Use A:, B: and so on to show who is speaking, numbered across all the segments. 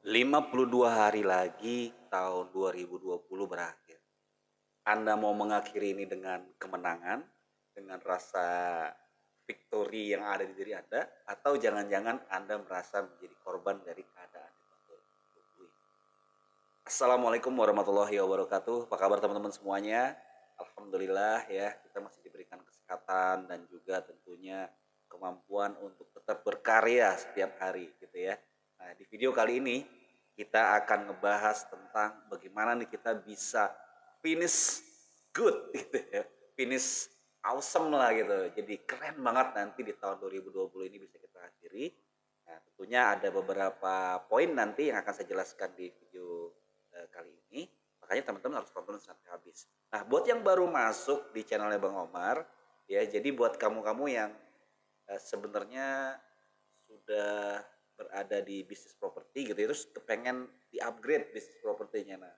A: 52 hari lagi tahun 2020 berakhir. Anda mau mengakhiri ini dengan kemenangan, dengan rasa victory yang ada di diri Anda, atau jangan-jangan Anda merasa menjadi korban dari keadaan di tahun 2020 ini? Assalamualaikum warahmatullahi wabarakatuh. Apa kabar teman-teman semuanya? Alhamdulillah ya, kita masih diberikan kesehatan dan juga tentunya kemampuan untuk tetap berkarya setiap hari gitu ya. Nah, di video kali ini kita akan ngebahas tentang bagaimana nih kita bisa finish good gitu ya. Finish awesome lah gitu. Jadi keren banget nanti di tahun 2020 ini bisa kita akhiri. Nah, tentunya ada beberapa poin nanti yang akan saya jelaskan di video kali ini. Makanya teman-teman harus tonton sampai habis. Nah, buat yang baru masuk di channelnya Bang Omar, ya jadi buat kamu-kamu yang sebenarnya sudah berada di bisnis properti gitu ya, terus kepengen di-upgrade bisnis propertinya. Nah,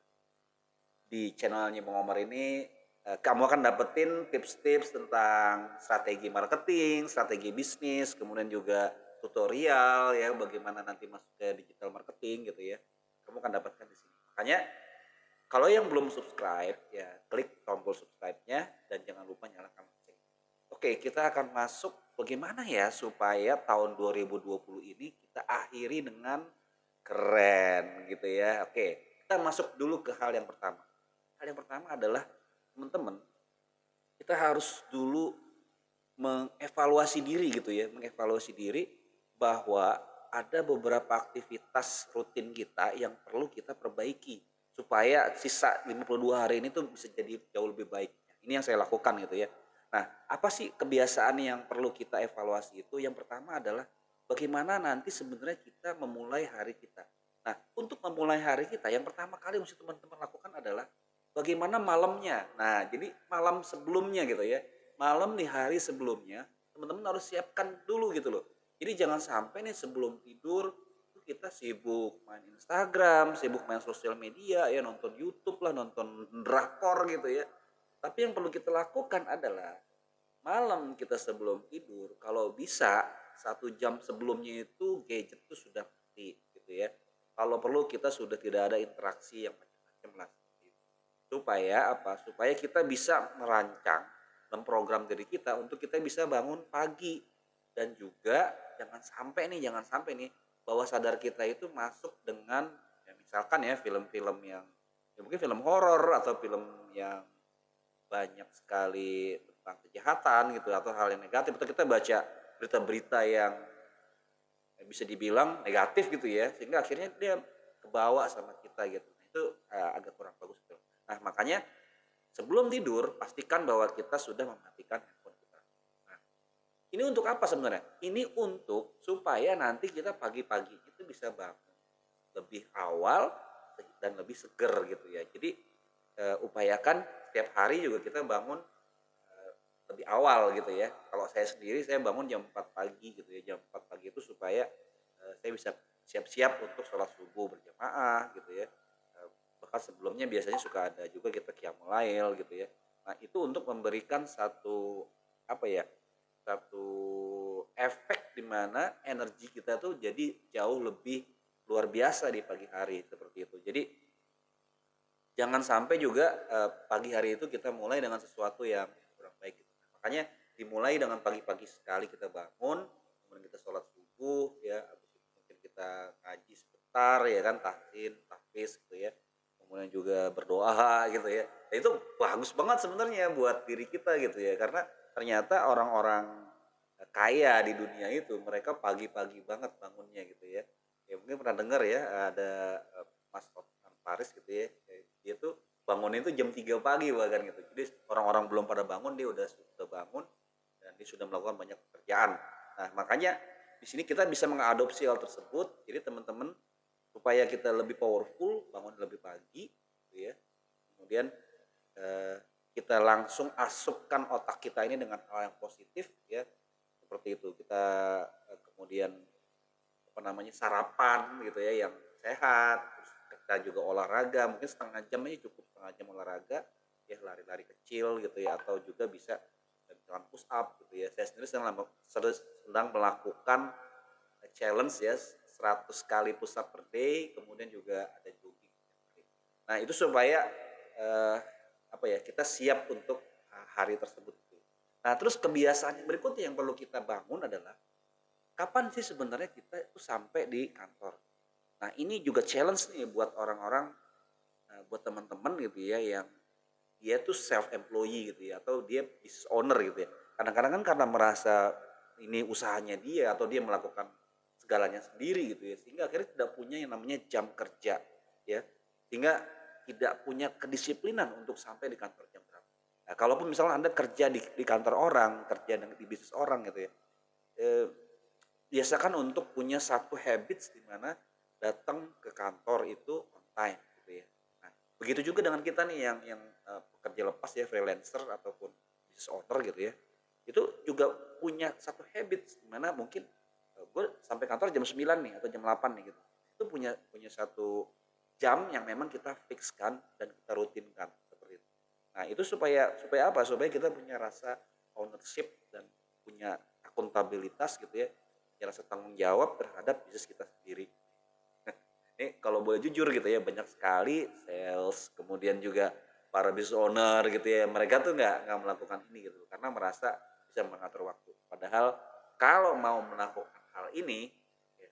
A: di channelnya Bang Omar ini kamu akan dapetin tips-tips tentang strategi marketing, strategi bisnis, kemudian juga tutorial ya bagaimana nanti masuk ke digital marketing gitu ya. Kamu akan dapatkan di sini. Makanya kalau yang belum subscribe ya klik tombol subscribe-nya dan jangan lupa nyalakan lonceng. Oke, kita akan masuk bagaimana ya supaya tahun 2020 ini kita akhiri dengan keren gitu ya. Oke, kita masuk dulu ke hal yang pertama. Hal yang pertama adalah teman-teman, kita harus dulu mengevaluasi diri gitu ya, mengevaluasi diri bahwa ada beberapa aktivitas rutin kita yang perlu kita perbaiki supaya sisa 52 hari ini tuh bisa jadi jauh lebih baik. Ini yang saya lakukan gitu ya. Nah, apa sih kebiasaan yang perlu kita evaluasi itu? Yang pertama adalah bagaimana nanti sebenarnya kita memulai hari kita. Nah, untuk memulai hari kita, yang pertama kali mesti teman-teman lakukan adalah bagaimana malamnya. Nah, jadi malam sebelumnya gitu ya. Malam di hari sebelumnya, teman-teman harus siapkan dulu gitu loh. Jadi jangan sampai nih sebelum tidur kita sibuk main Instagram, sibuk main sosial media ya, nonton YouTube lah, nonton drakor gitu ya. Tapi yang perlu kita lakukan adalah malam kita sebelum tidur, kalau bisa 1 jam sebelumnya itu gadget itu sudah mati gitu ya. Kalau perlu kita sudah tidak ada interaksi yang macam-macam lah. Supaya apa? Supaya kita bisa merancang, memprogram diri kita untuk kita bisa bangun pagi. Dan juga jangan sampai nih bawah sadar kita itu masuk dengan ya misalkan ya film-film yang ya mungkin film horor atau film yang banyak sekali tentang kejahatan gitu atau hal yang negatif, atau kita baca berita-berita yang bisa dibilang negatif gitu ya, sehingga akhirnya dia kebawa sama kita gitu. Nah, itu agak kurang bagus gitu. Nah, makanya sebelum tidur pastikan bahwa kita sudah mematikan handphone kita. Nah, ini untuk apa sebenarnya? Ini untuk supaya nanti kita pagi-pagi itu bisa bangun lebih awal dan lebih seger gitu ya. Jadi upayakan setiap hari juga kita bangun lebih awal gitu ya. Kalau saya sendiri saya bangun jam 4 pagi gitu ya. Jam 4 pagi itu supaya saya bisa siap-siap untuk sholat subuh berjamaah gitu ya. Bahkan sebelumnya biasanya suka ada juga kita qiyamul lail gitu ya. Nah, itu untuk memberikan satu apa ya? Satu efek di mana energi kita tuh jadi jauh lebih luar biasa di pagi hari seperti itu. Jadi jangan sampai juga pagi hari itu kita mulai dengan sesuatu yang kurang baik gitu. Makanya dimulai dengan pagi-pagi sekali kita bangun, kemudian kita sholat subuh ya, habis itu mungkin kita ngaji sebentar ya kan, tahfiz gitu ya. Kemudian juga berdoa gitu ya. Nah, itu bagus banget sebenarnya buat diri kita gitu ya, karena ternyata orang-orang kaya di dunia itu mereka pagi-pagi banget bangunnya gitu ya. Ya mungkin pernah dengar ya ada Mas Hotman Paris gitu ya. Dia tuh bangunnya itu jam 3 pagi bahkan gitu. Jadi orang-orang belum pada bangun dia sudah bangun dan dia sudah melakukan banyak pekerjaan. Nah, makanya di sini kita bisa mengadopsi hal tersebut. Jadi teman-teman supaya kita lebih powerful, bangun lebih pagi gitu ya. Kemudian eh, kita langsung asupkan otak kita ini dengan hal yang positif ya. Seperti itu. Kita kemudian apa namanya sarapan gitu ya yang sehat, terus kita juga olahraga mungkin setengah jam aja cukup, setengah jam olahraga ya, lari-lari kecil gitu ya, atau juga bisa misalkan push up gitu ya. Saya sendiri sedang melakukan challenge ya 100 kali push up per day, kemudian juga ada jogging. Nah, itu supaya apa ya, kita siap untuk hari tersebut. Nah, terus kebiasaan yang berikutnya yang perlu kita bangun adalah kapan sih sebenarnya kita itu sampai di kantor. Nah, ini juga challenge nih buat orang-orang, buat teman-teman gitu ya, yang dia tuh self employee gitu ya, atau dia business owner gitu ya. Kadang-kadang kan karena merasa ini usahanya dia atau dia melakukan segalanya sendiri gitu ya, sehingga akhirnya tidak punya yang namanya jam kerja ya, sehingga tidak punya kedisiplinan untuk sampai di kantor jam berapa. Nah, kalaupun misalnya Anda kerja di kantor orang, kerja di bisnis orang gitu ya, eh, biasakan untuk punya satu habits di mana datang ke kantor itu on time gitu ya. Nah, begitu juga dengan kita nih yang pekerja lepas ya, freelancer ataupun business owner gitu ya. Itu juga punya satu habits di mana mungkin gue sampai kantor jam 9 nih atau jam 8 nih gitu. Itu punya punya satu jam yang memang kita fixkan dan kita rutinkan seperti itu. Nah, itu supaya supaya apa? Supaya kita punya rasa ownership dan punya akuntabilitas gitu ya, rasa tanggung jawab terhadap bisnis kita sendiri. Ini kalau boleh jujur gitu ya, banyak sekali sales, kemudian juga para business owner gitu ya, mereka tuh nggak melakukan ini gitu karena merasa bisa mengatur waktu. Padahal kalau mau melakukan hal ini ya,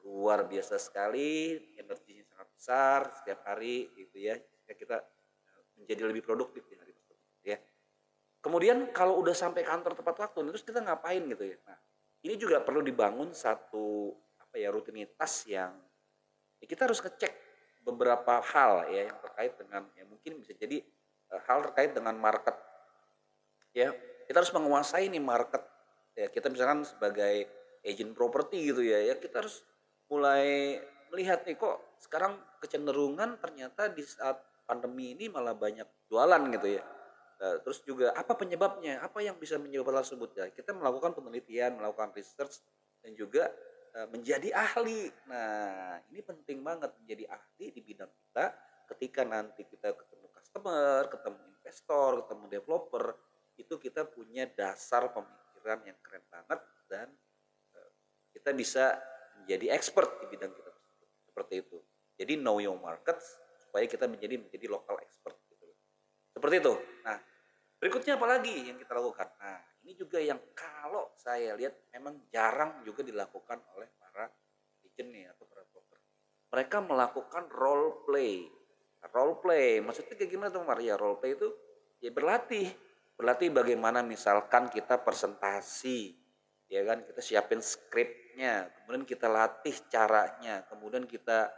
A: luar biasa sekali, energinya sangat besar setiap hari gitu ya, sehingga kita menjadi lebih produktif di hari tersebut ya. Kemudian kalau udah sampai kantor tepat waktu, terus kita ngapain gitu ya. Nah, ini juga perlu dibangun satu apa ya, rutinitas yang ya kita harus ngecek beberapa hal ya yang terkait dengan ya mungkin bisa jadi hal terkait dengan market ya. Kita harus menguasai nih market ya. Kita misalkan sebagai agent properti gitu ya, ya kita harus mulai melihat nih kok sekarang kecenderungan ternyata di saat pandemi ini malah banyak jualan gitu ya. Terus juga apa penyebabnya? Apa yang bisa menyebabkan hal tersebut ya? Kita melakukan penelitian, melakukan research dan juga menjadi ahli. Nah, ini penting banget menjadi ahli di bidang kita ketika nanti kita ketemu customer, ketemu investor, ketemu developer, itu kita punya dasar pemikiran yang keren banget dan kita bisa menjadi expert di bidang kita tersebut. Seperti itu. Jadi know your market supaya kita menjadi local expert gitu. Seperti itu. Nah, berikutnya apa lagi yang kita lakukan? Nah, ini juga yang kalau saya lihat memang jarang juga dilakukan oleh para agent nih atau para broker. Mereka melakukan role play. Role play, maksudnya kayak gimana tuh Maria? Role play itu ya berlatih. Berlatih bagaimana misalkan kita presentasi, ya kan, kita siapin skripnya, kemudian kita latih caranya, kemudian kita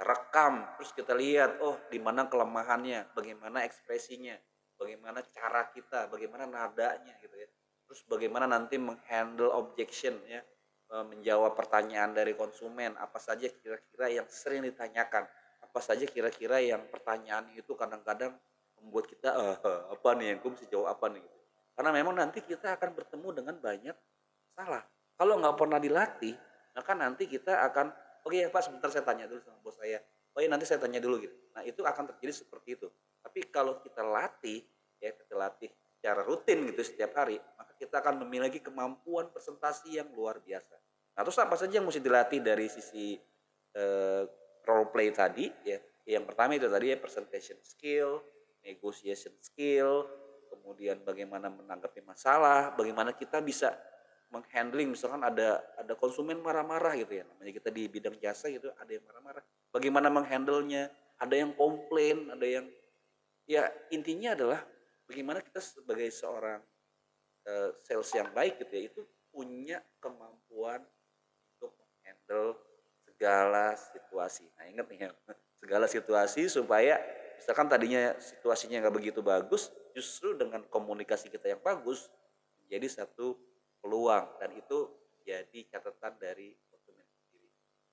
A: rekam, terus kita lihat, oh di mana kelemahannya, bagaimana ekspresinya, bagaimana cara kita, bagaimana nadanya gitu ya. Terus bagaimana nanti menghandle objection ya, menjawab pertanyaan dari konsumen, apa saja kira-kira yang sering ditanyakan, apa saja kira-kira yang pertanyaan itu kadang-kadang membuat kita apa nih yang gue mesti jawab apa nih gitu. Karena memang nanti kita akan bertemu dengan banyak salah. Kalau nggak pernah dilatih, maka nanti kita akan oke ya Pak sebentar saya tanya dulu sama bos saya. Oh ya nanti saya tanya dulu gitu. Nah itu akan terjadi seperti itu. Tapi kalau kita latih, ya kita latih secara rutin gitu setiap hari, maka kita akan memiliki kemampuan presentasi yang luar biasa. Nah terus apa saja yang mesti dilatih dari sisi eh, role play tadi ya. Yang pertama itu tadi ya presentation skill, negotiation skill, kemudian bagaimana menanggapi masalah, bagaimana kita bisa menghandling misalkan ada konsumen marah-marah gitu ya, namanya kita di bidang jasa gitu, ada yang marah-marah, bagaimana menghandlenya, ada yang komplain, ada yang ya intinya adalah bagaimana kita sebagai seorang sales yang baik gitu ya, itu punya kemampuan untuk menghandle segala situasi. Nah ingat nih ya, segala situasi supaya misalkan tadinya situasinya nggak begitu bagus, justru dengan komunikasi kita yang bagus menjadi satu peluang dan itu jadi catatan dari konsumen sendiri.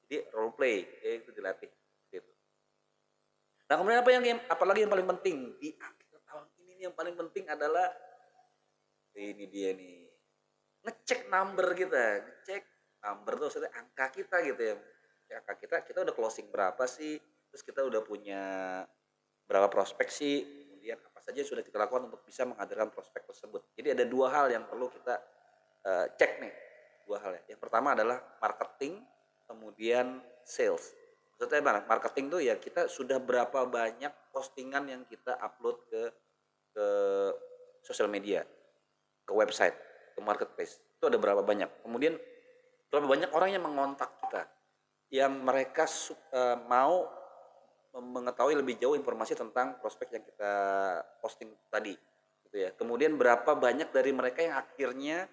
A: Jadi role play ya, itu dilatih gitu. Nah kemudian apalagi yang paling penting di akhir tahun ini yang paling penting adalah ini dia nih, ngecek number kita, ngecek number tuh maksudnya angka kita gitu ya. Angka kita udah closing berapa sih, terus kita udah punya berapa prospek sih, kemudian apa saja yang sudah kita lakukan untuk bisa menghadirkan prospek tersebut. Jadi ada dua hal yang perlu kita cek nih, dua hal ya. Yang pertama adalah marketing, kemudian sales. Maksudnya marketing tuh ya kita sudah berapa banyak postingan yang kita upload ke sosial media, ke website, ke marketplace. Itu ada berapa banyak. Kemudian berapa banyak orang yang mengontak kita, yang mereka mau mengetahui lebih jauh informasi tentang prospek yang kita posting tadi, gitu ya. Kemudian berapa banyak dari mereka yang akhirnya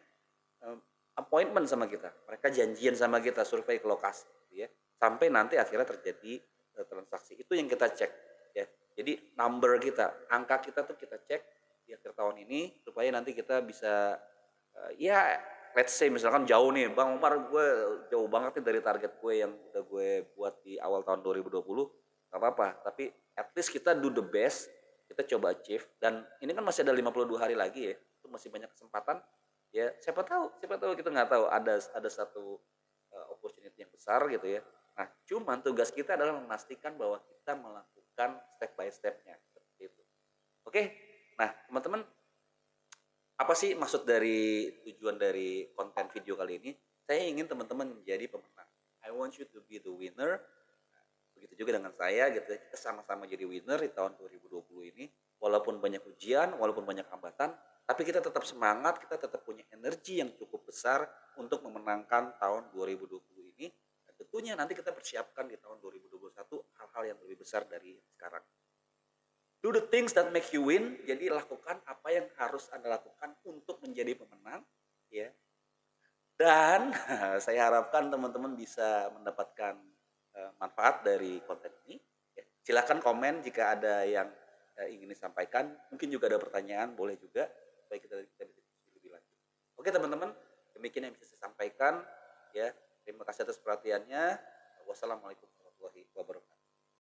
A: appointment sama kita, mereka janjian sama kita survei ke lokasi, gitu ya. Sampai nanti akhirnya terjadi transaksi. Itu yang kita cek, ya. Jadi number kita, angka kita tuh kita cek di akhir tahun ini supaya nanti kita bisa ya let's say misalkan jauh nih Bang Umar, gue jauh banget nih dari target gue yang udah gue buat di awal tahun 2020, nggak apa-apa, tapi at least kita do the best, kita coba achieve, dan ini kan masih ada 52 hari lagi ya, itu masih banyak kesempatan, ya siapa tahu kita nggak tahu ada satu opportunity yang besar gitu ya. Nah cuman tugas kita adalah memastikan bahwa kita melakukan step by stepnya seperti itu. Oke, nah teman-teman, apa sih maksud dari tujuan dari konten video kali ini? Saya ingin teman-teman menjadi pemenang. I want you to be the winner. Nah, begitu juga dengan saya gitu ya. Kita sama-sama jadi winner di tahun 2020 ini. Walaupun banyak ujian, walaupun banyak hambatan, tapi kita tetap semangat, kita tetap punya energi yang cukup besar untuk memenangkan tahun 2020 ini. Dan tentunya nanti kita persiapkan di tahun 2021 hal-hal yang lebih besar dari sekarang. Do the things that make you win. Jadi lakukan apa yang harus Anda lakukan untuk menjadi pemenang, ya. Dan saya harapkan teman-teman bisa mendapatkan manfaat dari konten ini. Ya. Silakan komen jika ada yang ingin disampaikan. Mungkin juga ada pertanyaan, boleh juga supaya kita bisa diskusi lebih lanjut. Oke teman-teman, demikian yang bisa saya sampaikan. Ya, terima kasih atas perhatiannya. Wassalamualaikum.